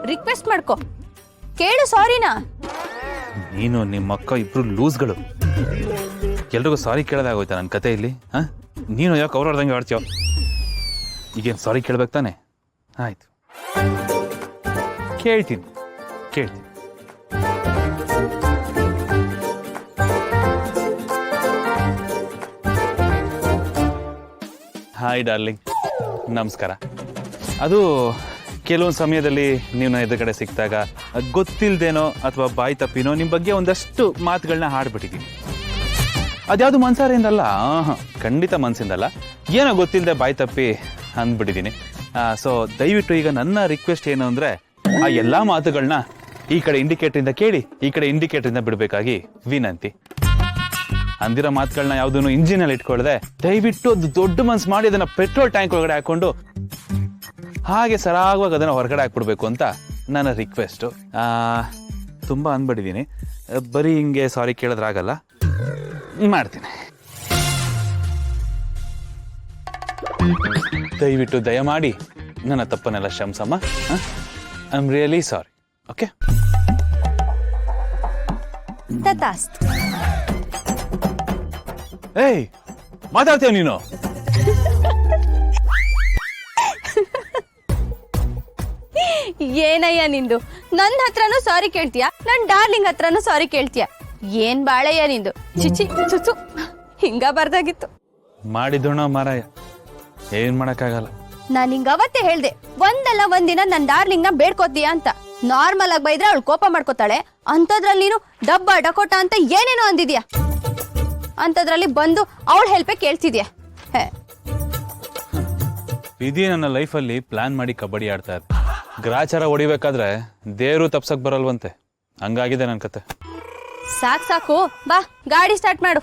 Request ಮಾಡ್ಕೊ, ಕೇಳು ಸಾರಿನಾ. ನೀನು ನಿಮ್ಮ ಅಕ್ಕ ಇಬ್ರು ಲೂಸ್ಗಳು. ಎಲ್ರಿಗೂ ಸಾರಿ ಕೇಳೋದಾಗೋಯ್ತಾ ನನ್ನ ಕತೆ ಇಲ್ಲಿ? ನೀನು ಯಾಕೆ ಅವ್ರು ಹೊಡೆದಂಗೆ ಆಡ್ತೀವ? ಈಗೇನು ಸಾರಿ ಕೇಳ್ಬೇಕು ತಾನೆ? ಆಯ್ತು, ಕೇಳ್ತೀನಿ. ಹಾಯ್ ಡಾರ್ಲಿಂಗ್, ನಮಸ್ಕಾರ. ಅದು ಕೆಲವೊಂದು ಸಮಯದಲ್ಲಿ ನೀವು ಎದುರುಗಡೆ ಸಿಕ್ಕಿದಾಗ ಗೊತ್ತಿಲ್ಲದೇನೋ ಅಥವಾ ಬಾಯಿ ತಪ್ಪಿನೋ ನಿಮ್ಮ ಬಗ್ಗೆ ಒಂದಷ್ಟು ಮಾತುಗಳನ್ನ ಹಾಡ್ಬಿಟ್ಟಿದ್ದೀನಿ. ಅದ್ಯಾವುದು ಮನ್ಸಾರಿಂದಲ್ಲ, ಖಂಡಿತ ಮನಸ್ಸಿಂದಲ್ಲ, ಏನೋ ಗೊತ್ತಿಲ್ಲದೆ ಬಾಯಿ ತಪ್ಪಿ ಅಂದ್ಬಿಟ್ಟಿದ್ದೀನಿ. ಸೊ ದಯವಿಟ್ಟು ಈಗ ನನ್ನ ರಿಕ್ವೆಸ್ಟ್ ಏನು ಅಂದರೆ, ಆ ಎಲ್ಲ ಮಾತುಗಳನ್ನ ಈ ಕಡೆ ಇಂಡಿಕೇಟ್ರಿಂದ ಕೇಳಿ ಈ ಕಡೆ ಇಂಡಿಕೇಟ್ರಿಂದ ಬಿಡಬೇಕಾಗಿ ವಿನಂತಿ. ಅಂದಿರೋ ಮಾತುಗಳನ್ನ ಯಾವುದನ್ನು ಇಂಜಿನಲ್ಲಿ ಇಟ್ಕೊಳ್ಳದೆ ದಯವಿಟ್ಟು ಅದು ದೊಡ್ಡ ಮನ್ಸು ಮಾಡಿ ಅದನ್ನ ಪೆಟ್ರೋಲ್ ಟ್ಯಾಂಕ್ ಒಳಗಡೆ ಹಾಕೊಂಡು ಹಾಗೆ ಸರಾಗವಾಗಿ ಅದನ್ನ ಹೊರಗಡೆ ಹಾಕ್ಬಿಡ್ಬೇಕು ಅಂತ ನನ್ನ ರಿಕ್ವೆಸ್ಟು. ತುಂಬ ಅಂದ್ಬಿಟ್ಟಿದ್ದೀನಿ, ಬರೀ ಹಿಂಗೆ ಸಾರಿ ಕೇಳಿದ್ರಾಗಲ್ಲ, ಮಾಡ್ತೀನಿ. ದಯವಿಟ್ಟು ದಯಮಾಡಿ ನನ್ನ ತಪ್ಪನ್ನೆಲ್ಲ ಕ್ಷಮಿಸಮ್ಮ. I am really sorry. Okay, ತಥಾಸ್ತು. ಏಯ್, ಮಾತಾಡ್ತೀಯ ನೀನು? ಏನಯ್ಯ ನಿಂದು? ನನ್ನ ಹತ್ರನೂ ಸಾರಿ ಕೇಳ್ತೀಯ, ನನ್ ಡಾರ್ಲಿಂಗ್ ಹತ್ರನೂ ಸಾರಿ ಕೇಳ್ತೀಯ. ಏನ್ ಬಾಳಯ್ಯ ನಿಂದು? ಚಿಚಿ ಚುಚು, ಹಿಂಗ ಬರ್ದಾಗಿತ್ತು. ಮಾಡಿದ್ದೋಣ ಮಾರಾಯ, ಏನ್ ಮಾಡಕ್ಕಾಗಲ್ಲ. ನಾನ್ ಹಿಂಗ ಅವತ್ತೇ ಹೇಳ್ದೆ, ಒಂದಲ್ಲ ಒಂದಿನ ನನ್ ಡಾರ್ಲಿಂಗ್ ನ ಬೇಡ್ಕೋತೀಯ ಅಂತ. ನಾರ್ಮಲ್ ಆಗಿ ಬೈದ್ರೆ ಅವಳು ಕೋಪ ಮಾಡ್ಕೋತಾಳೆ, ಅಂತದ್ರಲ್ಲಿ ನೀನು ಡಬ್ಬ ಡಕೋಟ ಅಂತ ಏನೇನೋ ಅಂದಿದ್ಯಾ. ಅಂತದ್ರಲ್ಲಿ ಬಂದು ಅವಳ ಹೆಲ್ಪೇ ಕೇಳ್ತಿದ್ಯಾ. ವಿಧಿ ನನ್ನ ಲೈಫಲ್ಲಿ ಪ್ಲಾನ್ ಮಾಡಿ ಕಬಡ್ಡಿ ಆಡ್ತಾ ಇದ್ದೆ. ಗ್ರಾಚಾರ ಹೊಡಿಬೇಕಾದ್ರೆ ದೇವ್ರು ತಪ್ಸಕ್ ಬರಲ್ವಂತೆ, ಹಂಗಾಗಿದೆ ನನ್ನ ಕತೆ. ಸಾಕು, ಬಾ ಗಾಡಿ ಸ್ಟಾರ್ಟ್ ಮಾಡು.